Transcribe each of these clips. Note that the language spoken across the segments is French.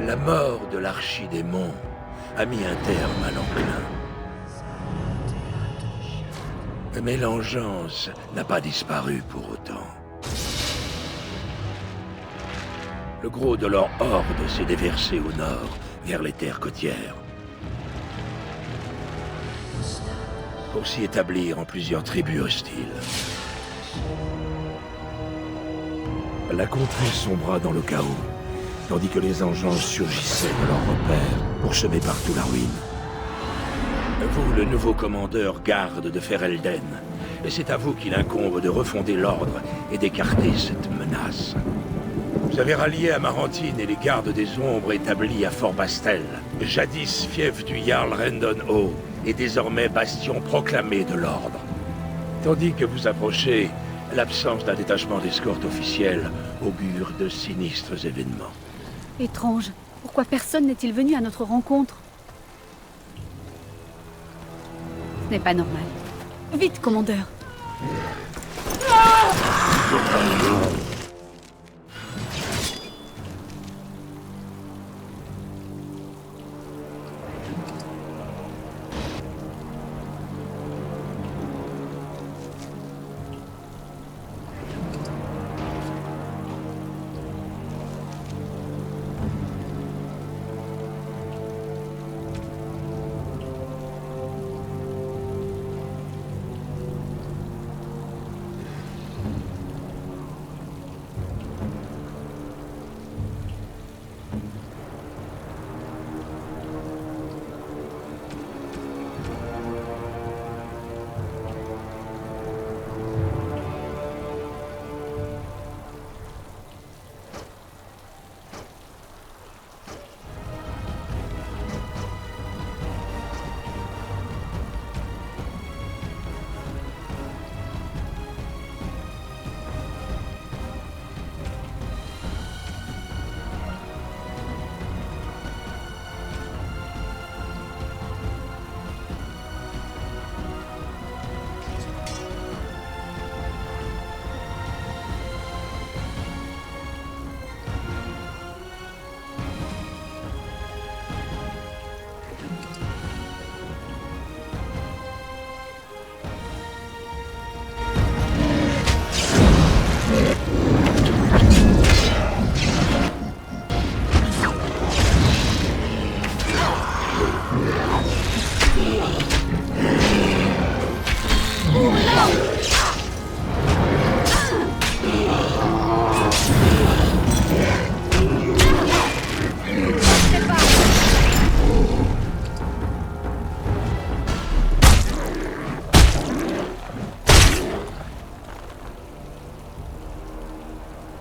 La mort de l'archidémon a mis un terme à l'enclin. Mais l'engeance n'a pas disparu pour autant. Le gros de leur horde s'est déversé au nord, vers les terres côtières, pour s'y établir en plusieurs tribus hostiles. La contrée sombra dans le chaos, tandis que les engences surgissaient de leurs repères pour semer partout la ruine. Vous, le nouveau commandeur garde de Ferelden, et c'est à vous qu'il incombe de refonder l'ordre et d'écarter cette menace. Vous avez rallié Amarantine et les gardes des ombres établis à Fort Bastel, jadis fief du Jarl Rendon Haut, et désormais bastion proclamé de l'ordre. Tandis que vous approchez, l'absence d'un détachement d'escorte officielle augure de sinistres événements. Étrange. Pourquoi personne n'est-il venu à notre rencontre? Ce n'est pas normal. Vite, commandeur!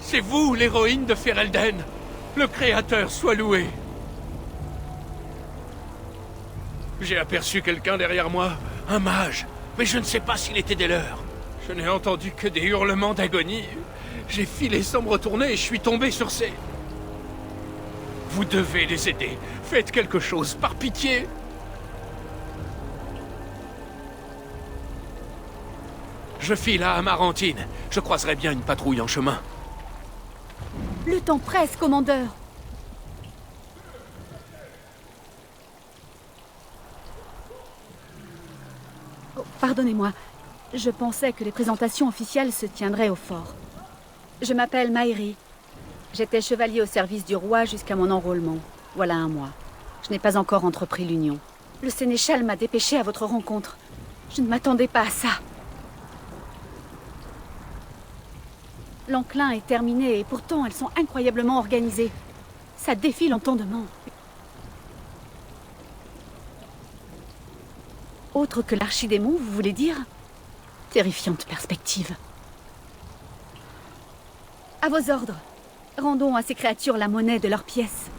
C'est vous, l'héroïne de Ferelden. Le Créateur soit loué. J'ai aperçu quelqu'un derrière moi, un mage, mais je ne sais pas s'il était des leurs. Je n'ai entendu que des hurlements d'agonie. J'ai filé sans me retourner et je suis tombé sur ces... Vous devez les aider. Faites quelque chose, par pitié. Je file à Amarantine. Je croiserai bien une patrouille en chemin. Le temps presse, commandeur! Oh, pardonnez-moi. Je pensais que les présentations officielles se tiendraient au fort. Je m'appelle Mairi. J'étais chevalier au service du roi jusqu'à mon enrôlement. Voilà un mois. Je n'ai pas encore entrepris l'union. Le sénéchal m'a dépêché à votre rencontre. Je ne m'attendais pas à ça. L'enclin est terminé et pourtant elles sont incroyablement organisées. Ça défie l'entendement. Autre que l'archidémon, vous voulez dire? Terrifiante perspective. À vos ordres. Rendons à ces créatures la monnaie de leurs pièces.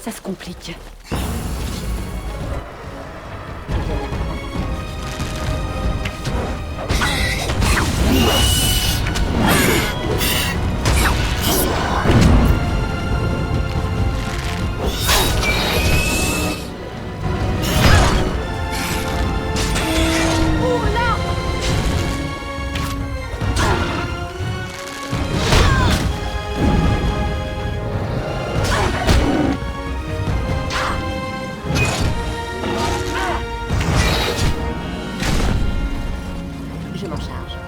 Ça se complique. Je m'en charge.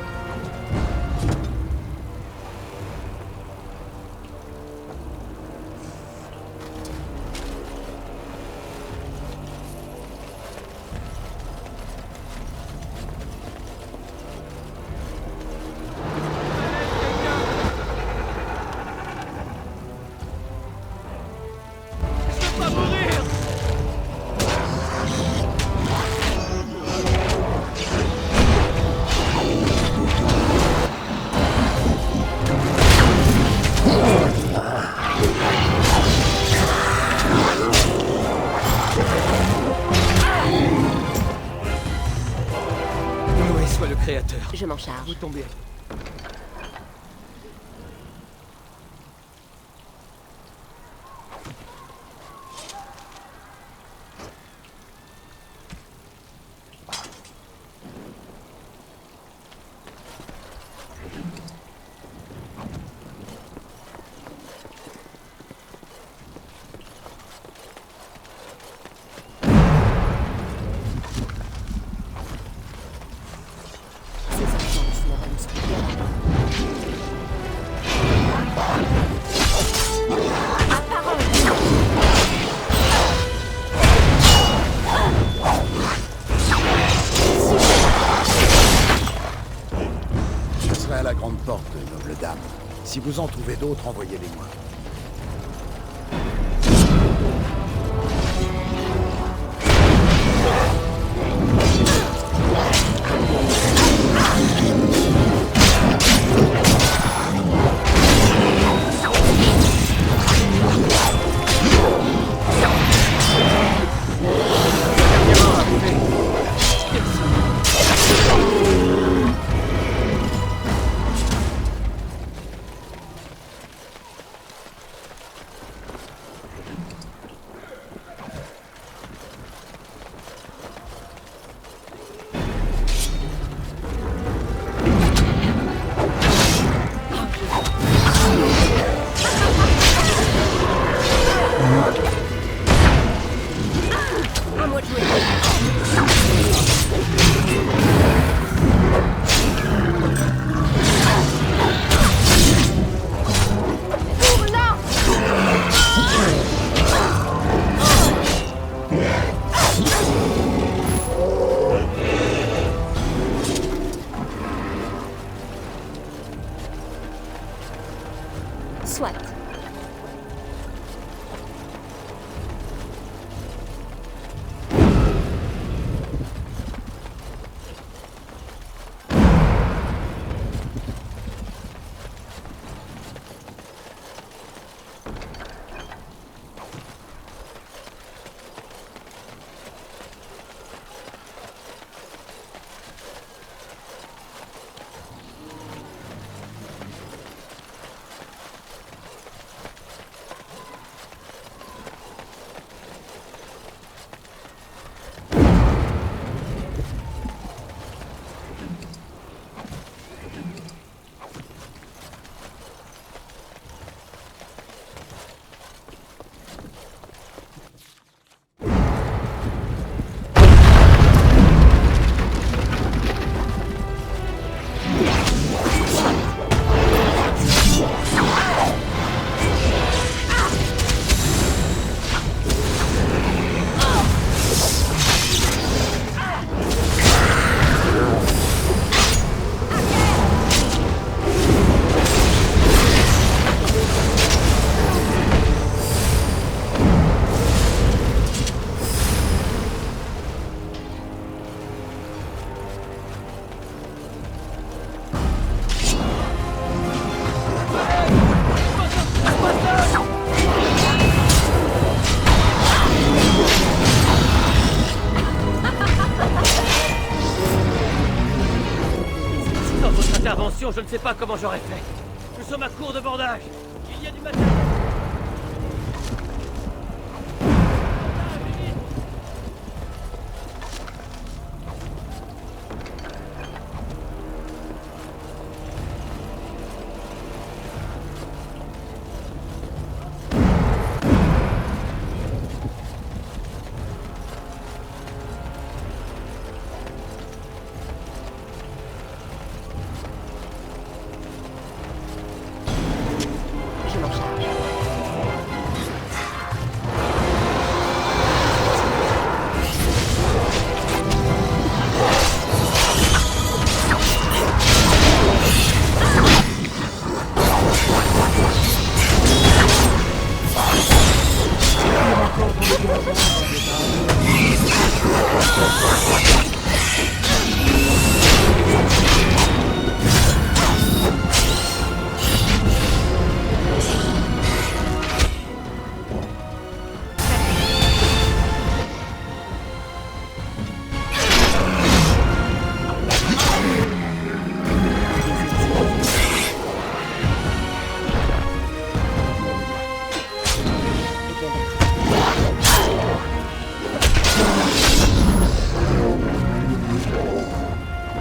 Noé soit le créateur. Je m'en charge. Vous tombez. Ces urgences ne remontent pas. Je serai à la grande porte, noble dame. Si vous en trouvez d'autres, envoyez-les-moi. À moi de jouer. Soit. intervention, je ne sais pas comment j'aurais fait. Nous sommes à court de bandages. Il y a du matériel. Je m'en charge.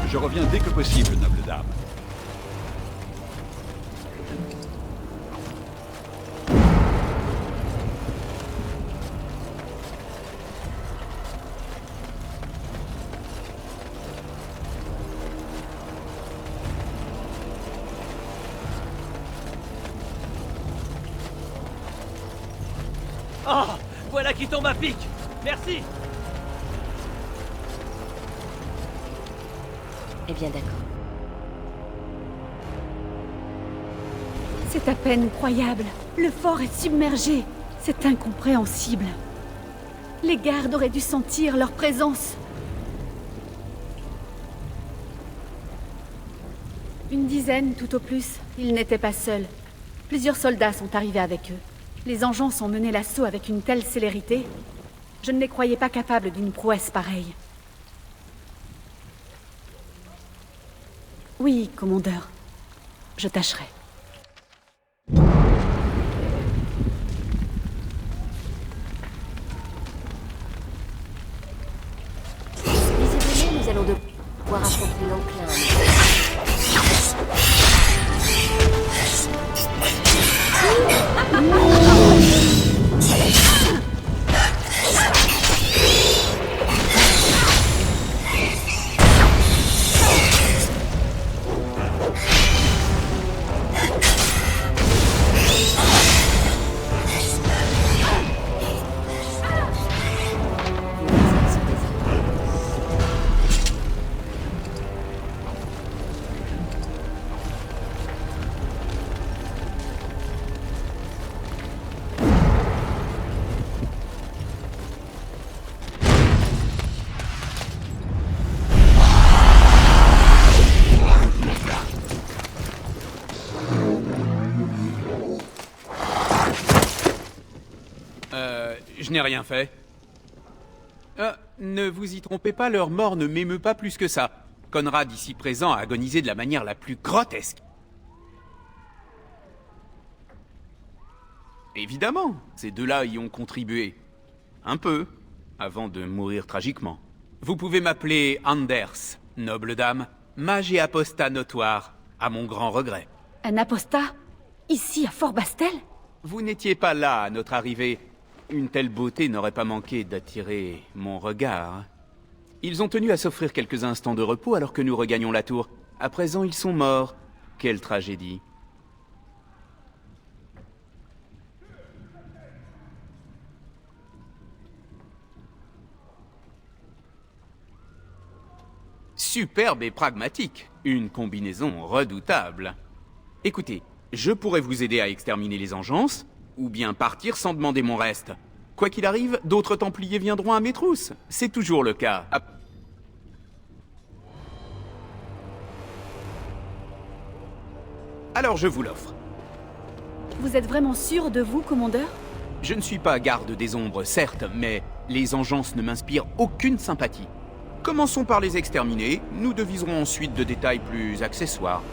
Je reviens dès que possible, noble dame. Oh, voilà qui tombe à pic. Merci. Eh bien, d'accord. C'est à peine croyable. Le fort est submergé. C'est incompréhensible. Les gardes auraient dû sentir leur présence. Une dizaine, tout au plus. Ils n'étaient pas seuls. Plusieurs soldats sont arrivés avec eux. Les engeance ont mené l'assaut avec une telle célérité. Je ne les croyais pas capables d'une prouesse pareille. Oui, commandeur. Je tâcherai. Visiblement, nous allons devoir affronter l'enclin. Je n'ai rien fait. Ne vous y trompez pas, leur mort ne m'émeut pas plus que ça. Conrad, ici présent, a agonisé de la manière la plus grotesque. Évidemment, ces deux-là y ont contribué. Un peu, avant de mourir tragiquement. Vous pouvez m'appeler Anders, noble dame, mage et apostat notoire, à mon grand regret. Un apostat? Ici, à Fort-Bastel? Vous n'étiez pas là à notre arrivée. Une telle beauté n'aurait pas manqué d'attirer mon regard. Ils ont tenu à s'offrir quelques instants de repos alors que nous regagnions la tour. À présent, ils sont morts. Quelle tragédie. Superbe et pragmatique. Une combinaison redoutable. Écoutez, je pourrais vous aider à exterminer les engeances, ou bien partir sans demander mon reste. Quoi qu'il arrive, d'autres Templiers viendront à mes trousses. C'est toujours le cas. Alors je vous l'offre. Vous êtes vraiment sûr de vous, commandeur? Je ne suis pas garde des ombres, certes, mais les engeances ne m'inspirent aucune sympathie. Commençons par les exterminer, nous deviserons ensuite de détails plus accessoires.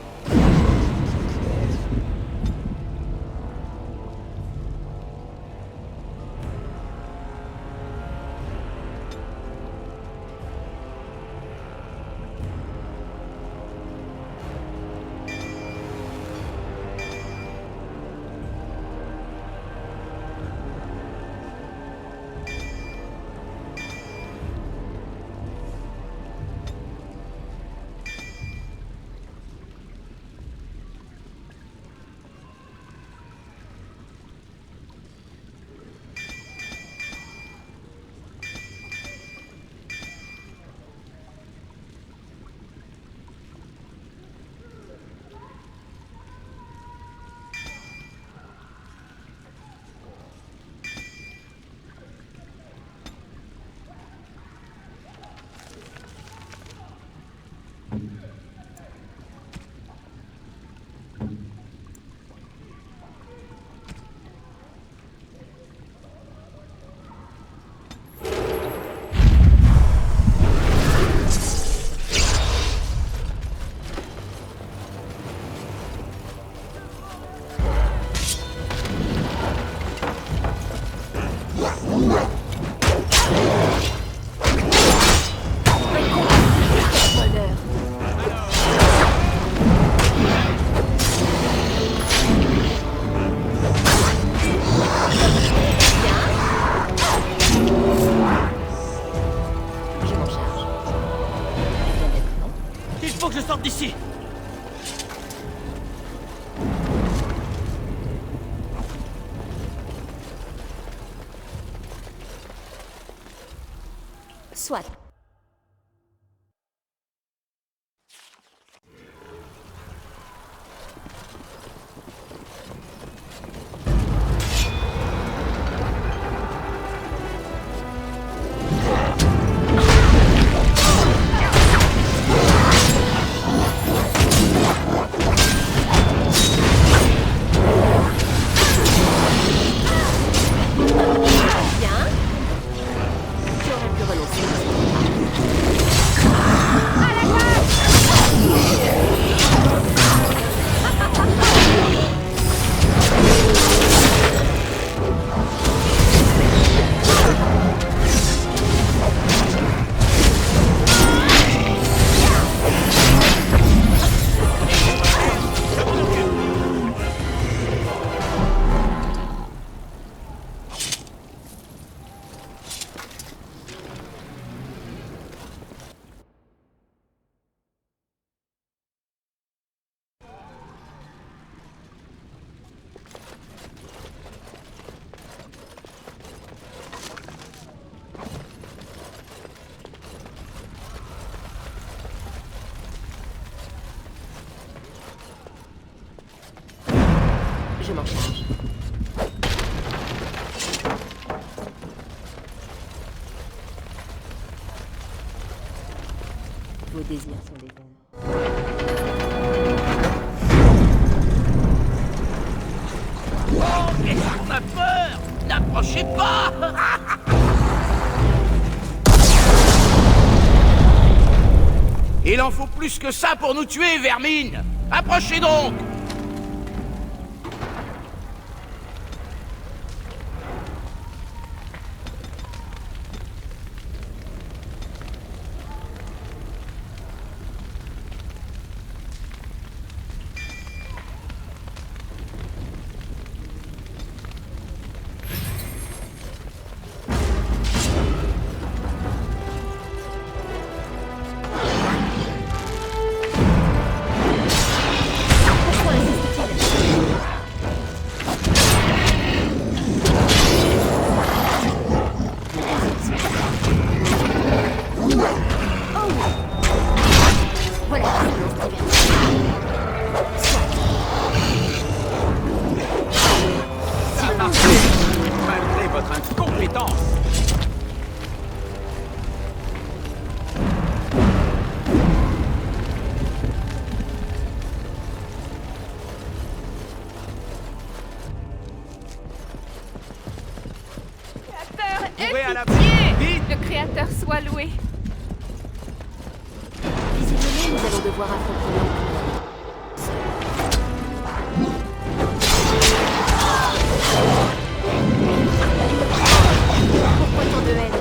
D'ici. Soit. Je m'en charge. Vos désirs sont des bons. Oh, qu'est-ce qu'on a peur? N'approchez pas. Il en faut plus que ça pour nous tuer, vermine! Approchez donc! Malgré votre incompétence. Créateur, Courez à la pitié! vite! Le Créateur soit loué. nous allons devoir affronter l'Empire. Pourquoi tant de haine?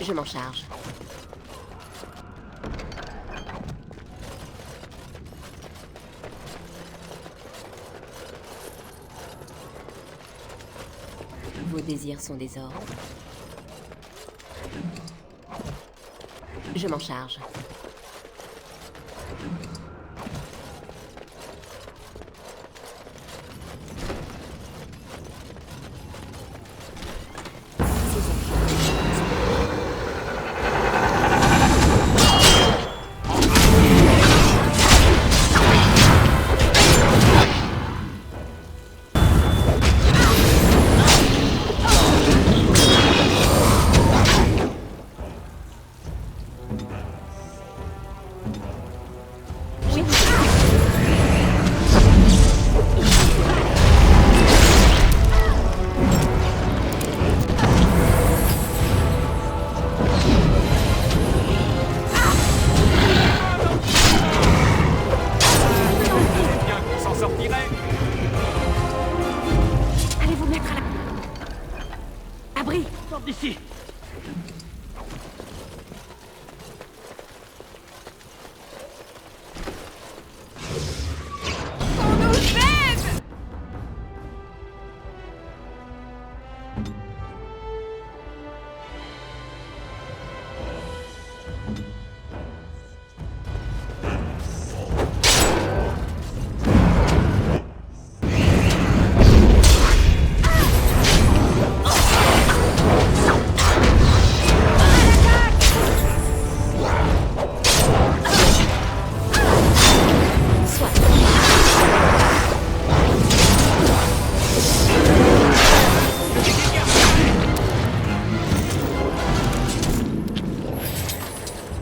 Je m'en charge. Vos désirs sont des ordres. Je m'en charge. D'ici.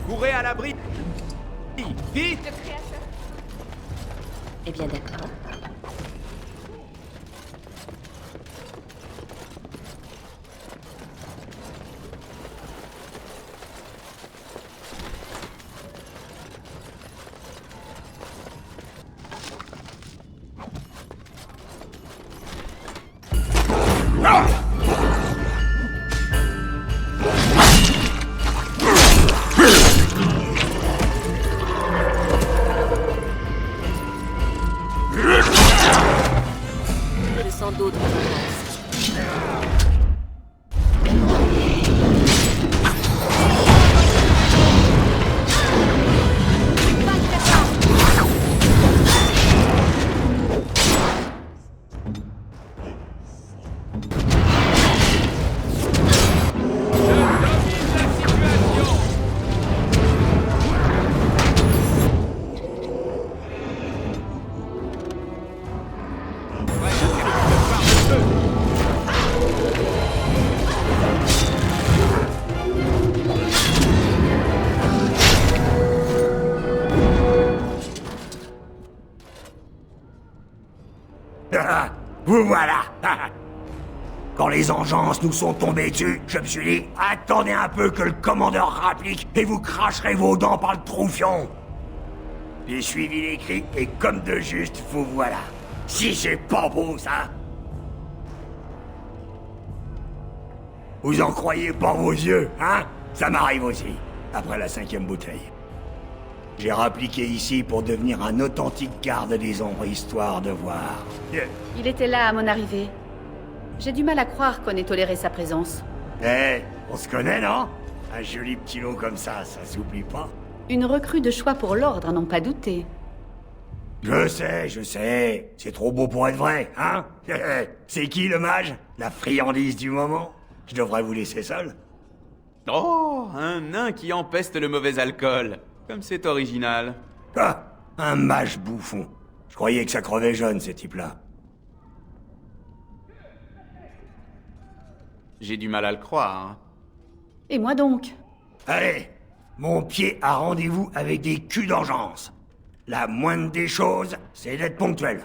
Courez à l'abri. Vite! Eh bien, d'accord. Je sens d'autres menaces. Vous voilà. Quand les engences nous sont tombés dessus, je me suis dit, attendez un peu que le commandeur rapplique et vous cracherez vos dents par le troufion. J'ai suivi les cris et comme de juste, vous voilà. Si c'est pas beau, ça. Vous en croyez pas vos yeux, hein? Ça m'arrive aussi, après la 5e bouteille. J'ai rappliqué ici pour devenir un authentique garde des ombres, histoire de voir. Il était là à mon arrivée. J'ai du mal à croire qu'on ait toléré sa présence. Eh, on se connaît, non? Un joli petit lot comme ça s'oublie pas. Une recrue de choix pour l'ordre, à n'en pas douter. Je sais, c'est trop beau pour être vrai, hein? C'est qui le mage? La friandise du moment? Je devrais vous laisser seul. Oh, un nain qui empeste le mauvais alcool. Comme c'est original. Ah, un mage bouffon. Je croyais que ça crevait jeune, ces types-là. J'ai du mal à le croire. Et moi donc? Allez, mon pied a rendez-vous avec des culs d'engeance. La moindre des choses, c'est d'être ponctuel.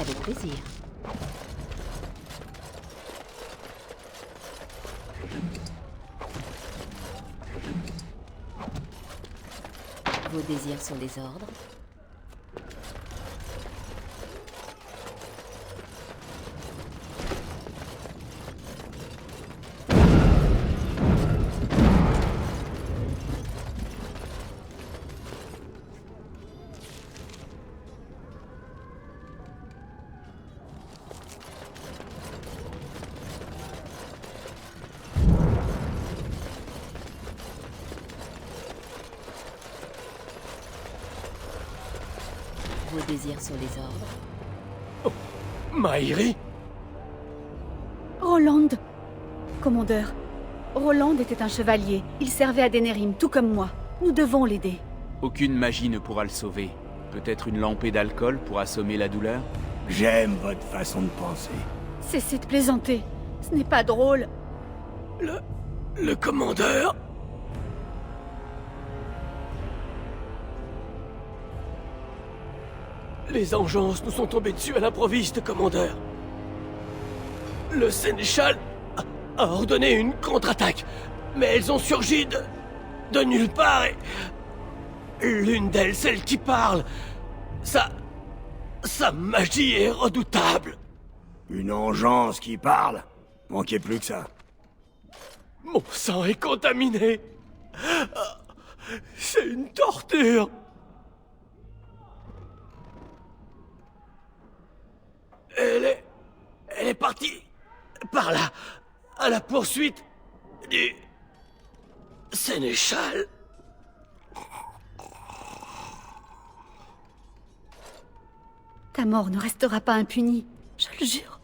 Avec plaisir. Vos désirs sont des ordres. Vos désirs sont les ordres. Maïri? Roland! Commandeur, Roland était un chevalier. Il servait à Denerim, tout comme moi. Nous devons l'aider. Aucune magie ne pourra le sauver. Peut-être une lampée d'alcool pour assommer la douleur? J'aime votre façon de penser. Cessez de plaisanter. Ce n'est pas drôle. Le commandeur? Les engeances nous sont tombées dessus à l'improviste, commandeur. Le sénéchal a ordonné une contre-attaque, mais elles ont surgi de nulle part et... L'une d'elles, celle qui parle, sa magie est redoutable. Une engeance qui parle? Manquait plus que ça. Mon sang est contaminé. C'est une torture. Elle est partie par là, à la poursuite du sénéchal. Ta mort ne restera pas impunie, je le jure.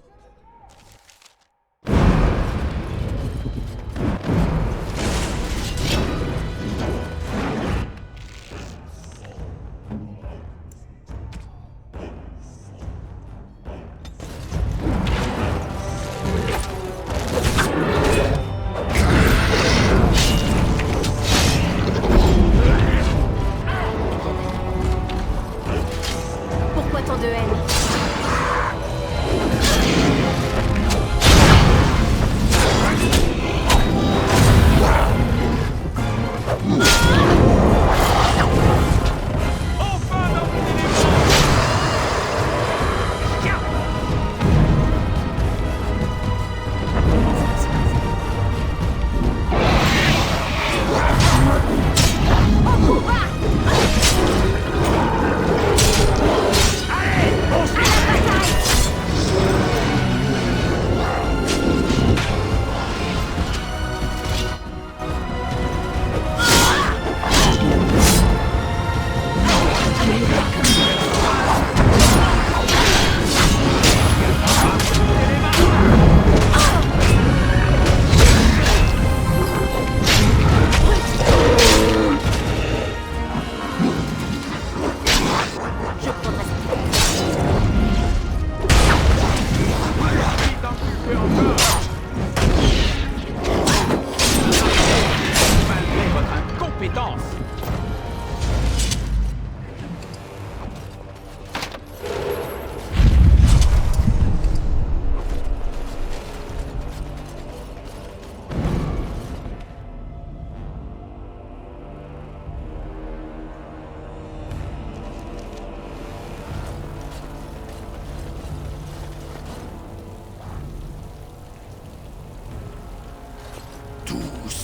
Pourquoi tant de haine?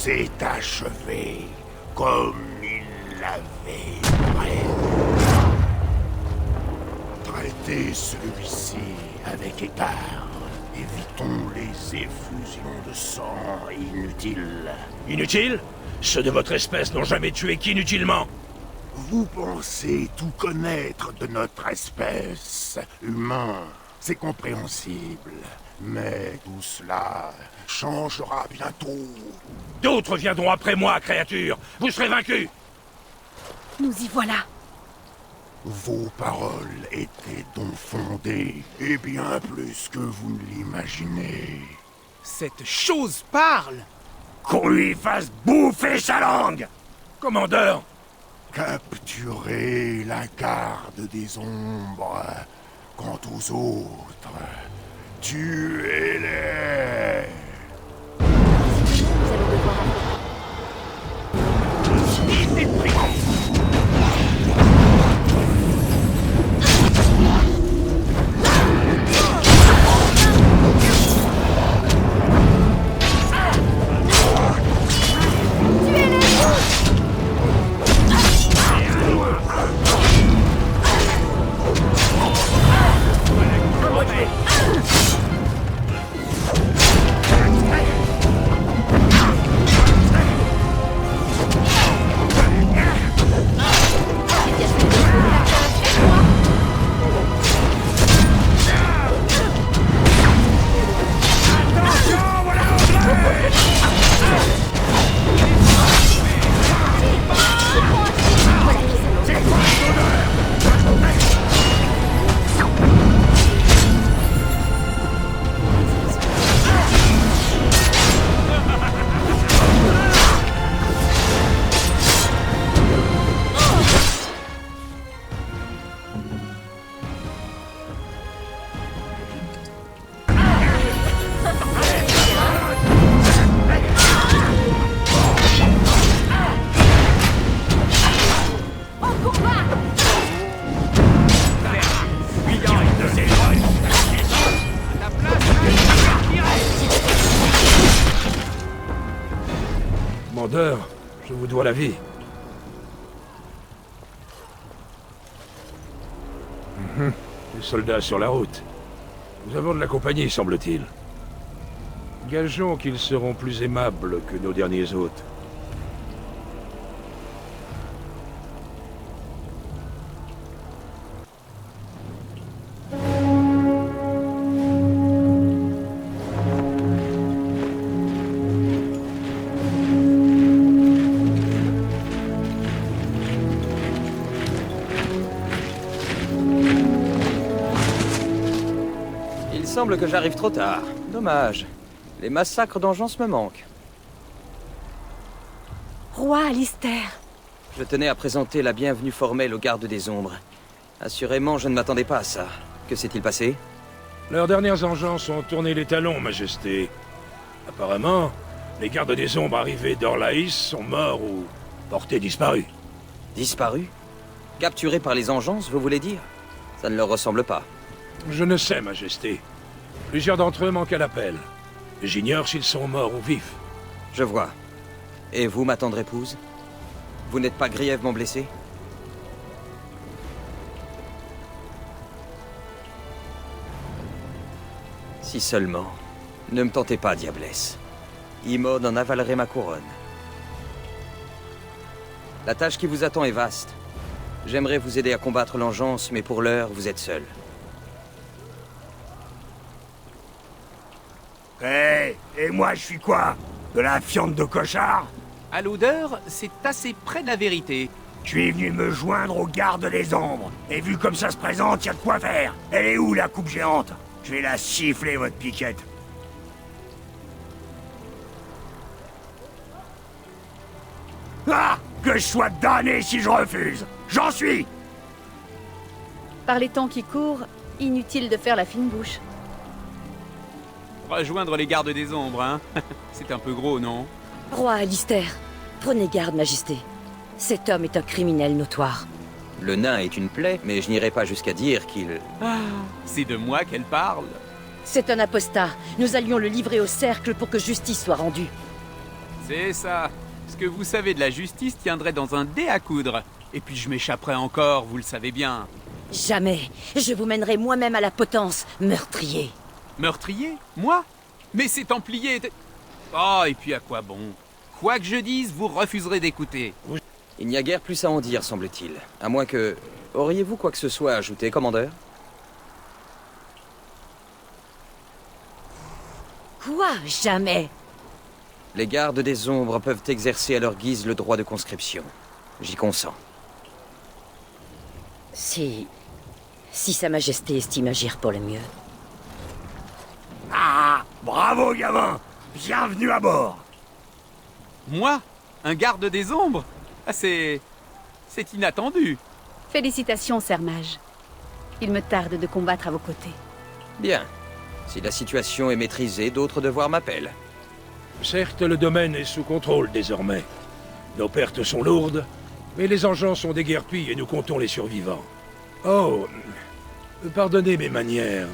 C'est achevé, comme il l'avait prévu. Traitez celui-ci avec égard. Évitons les effusions de sang inutiles. Inutile? Ceux de votre espèce n'ont jamais tué qu'inutilement. Vous pensez tout connaître de notre espèce, humain. C'est compréhensible. Mais tout cela changera bientôt. D'autres viendront après moi, créature. Vous serez vaincus. Nous y voilà. Vos paroles étaient donc fondées, et bien plus que vous ne l'imaginez. Cette chose parle! Qu'on lui fasse bouffer sa langue! Commandeur! Capturez la garde des ombres. Quant aux autres, tuez-les! Nous allons devoir Commandeur, je vous dois la vie. Les soldats sur la route. Nous avons de la compagnie, semble-t-il. Gageons qu'ils seront plus aimables que nos derniers hôtes. Il semble que j'arrive trop tard. Dommage. Les massacres d'engeance me manquent. Roi Alistair. Je tenais à présenter la bienvenue formelle aux gardes des ombres. Assurément, je ne m'attendais pas à ça. Que s'est-il passé? Leurs dernières engeances ont tourné les talons, Majesté. Apparemment, les gardes des ombres arrivés d'Orlaïs sont morts ou portés disparus. Disparus? Capturés par les engeances, vous voulez dire? Ça ne leur ressemble pas. Je ne sais, Majesté. Plusieurs d'entre eux manquent à l'appel. J'ignore s'ils sont morts ou vifs. Je vois. Et vous, ma tendre épouse? Vous n'êtes pas grièvement blessée? Si seulement. Ne me tentez pas, diablesse. Imod en avalerait ma couronne. La tâche qui vous attend est vaste. J'aimerais vous aider à combattre l'engeance, mais pour l'heure, vous êtes seul. Et moi je suis quoi? De la fiente de cochard? À l'odeur, c'est assez près de la vérité. Je suis venu me joindre aux gardes des ombres. Et vu comme ça se présente, y a de quoi faire. Elle est où la coupe géante? Je vais la siffler, votre piquette. Ah! Que je sois damné si je refuse! J'en suis! Par les temps qui courent, inutile de faire la fine bouche. Rejoindre les gardes des ombres, hein? C'est un peu gros, non? Roi Alistair, prenez garde, Majesté. Cet homme est un criminel notoire. Le nain est une plaie, mais je n'irai pas jusqu'à dire qu'il... Ah, c'est de moi qu'elle parle. C'est un apostat. Nous allions le livrer au cercle pour que justice soit rendue. C'est ça. Ce que vous savez de la justice tiendrait dans un dé à coudre. Et puis je m'échapperai encore, vous le savez bien. Jamais. Je vous mènerai moi-même à la potence, meurtrier. Meurtrier? Moi? Mais ces Templiers étaient... Oh, et puis à quoi bon? Quoi que je dise, vous refuserez d'écouter. Il n'y a guère plus à en dire, semble-t-il. À moins que... Auriez-vous quoi que ce soit à ajouter, commandeur? Quoi? Jamais. Les gardes des ombres peuvent exercer à leur guise le droit de conscription. J'y consens. Si Sa Majesté estime agir pour le mieux. Ah, bravo, gamin. Bienvenue à bord. Moi? Un garde des ombres? Ah, c'est inattendu. Félicitations, Sir Mage. Il me tarde de combattre à vos côtés. Bien. Si la situation est maîtrisée, d'autres devoirs m'appellent. Certes, le domaine est sous contrôle désormais. Nos pertes sont lourdes, mais les engins sont déguerpis et nous comptons les survivants. Oh, pardonnez mes manières.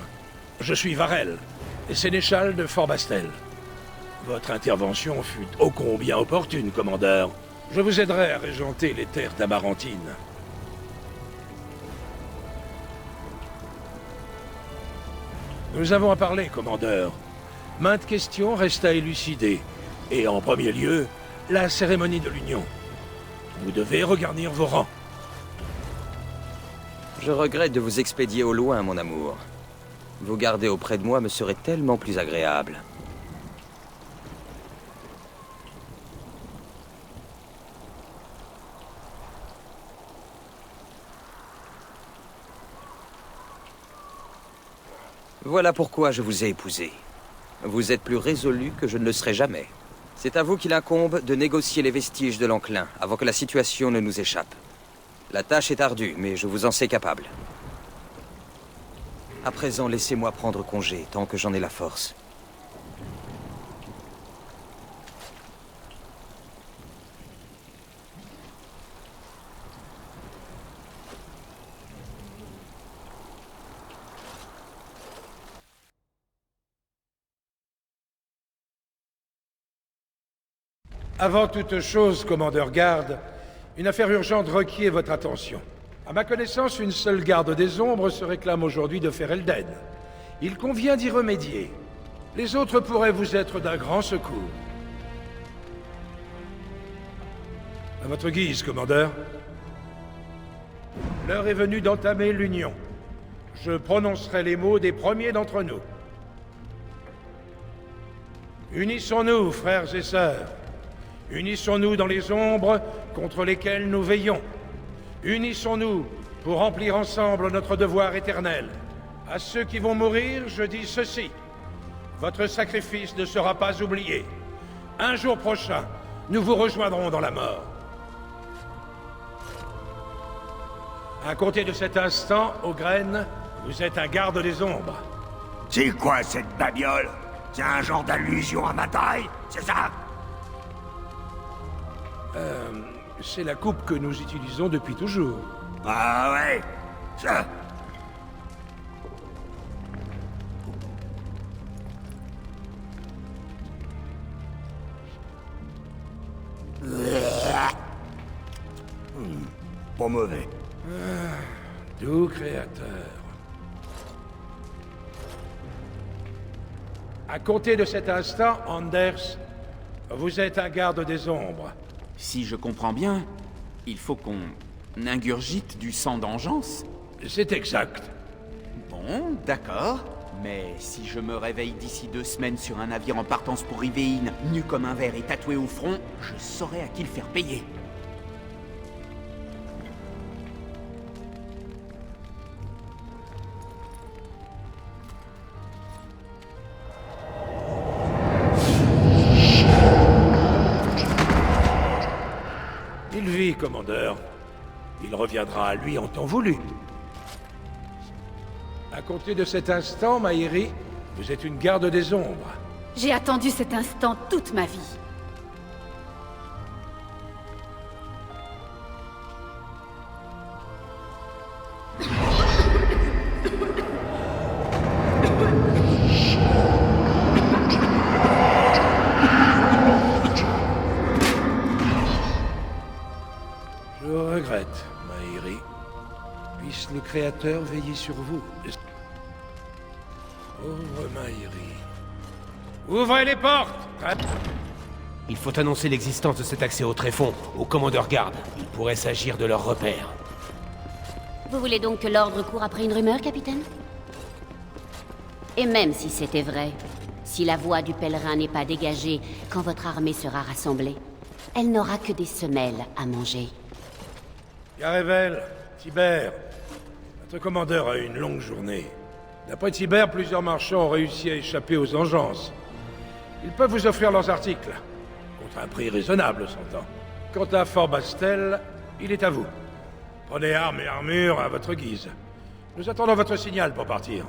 Je suis Varel, sénéchal de Fort Bastel. Votre intervention fut ô combien opportune, commandeur. Je vous aiderai à régenter les terres tamarantines. Nous avons à parler, commandeur. Maintes questions restent à élucider. Et en premier lieu, la cérémonie de l'Union. Vous devez regarnir vos rangs. Je regrette de vous expédier au loin, mon amour. Vous garder auprès de moi me serait tellement plus agréable. Voilà pourquoi je vous ai épousé. Vous êtes plus résolu que je ne le serai jamais. C'est à vous qu'il incombe de négocier les vestiges de l'enclin avant que la situation ne nous échappe. La tâche est ardue, mais je vous en sais capable. À présent, laissez-moi prendre congé tant que j'en ai la force. Avant toute chose, commandeur garde, une affaire urgente requiert votre attention. À ma connaissance, une seule garde des ombres se réclame aujourd'hui de Ferelden. Il convient d'y remédier. Les autres pourraient vous être d'un grand secours. À votre guise, commandeur. L'heure est venue d'entamer l'union. Je prononcerai les mots des premiers d'entre nous. Unissons-nous, frères et sœurs. Unissons-nous dans les ombres contre lesquelles nous veillons. Unissons-nous pour remplir ensemble notre devoir éternel. À ceux qui vont mourir, je dis ceci. Votre sacrifice ne sera pas oublié. Un jour prochain, nous vous rejoindrons dans la mort. À compter de cet instant, Ogren, vous êtes un garde des ombres. C'est quoi cette babiole? C'est un genre d'allusion à ma taille, c'est ça? C'est la coupe que nous utilisons depuis toujours. Ah ouais? Ça... Pas mauvais. Doux créateur. À compter de cet instant, Anders, vous êtes un garde des ombres. Si je comprends bien, il faut qu'on ingurgite du sang d'engeance. C'est exact. Bon, d'accord. Mais si je me réveille d'ici 2 semaines sur un navire en partance pour Rivéine, nu comme un verre et tatoué au front, je saurai à qui le faire payer. Il vit, commandeur. Il reviendra à lui en temps voulu. À compter de cet instant, Maïri, vous êtes une garde des ombres. J'ai attendu cet instant toute ma vie. prête, Maïri. Puisse le Créateur veiller sur vous. Pauvre Maïri. Ouvrez les portes! Il faut annoncer l'existence de cet accès au tréfonds au commandeur garde. Il pourrait s'agir de leur repère. Vous voulez donc que l'ordre court après une rumeur, capitaine? Et même si c'était vrai, si la voie du pèlerin n'est pas dégagée quand votre armée sera rassemblée, elle n'aura que des semelles à manger. Garevel, Tibère, notre commandeur a eu une longue journée. D'après Tibère, plusieurs marchands ont réussi à échapper aux engences. Ils peuvent vous offrir leurs articles, contre un prix raisonnable, s'entend. Quant à Fort Bastel, il est à vous. Prenez armes et armures à votre guise. Nous attendons votre signal pour partir.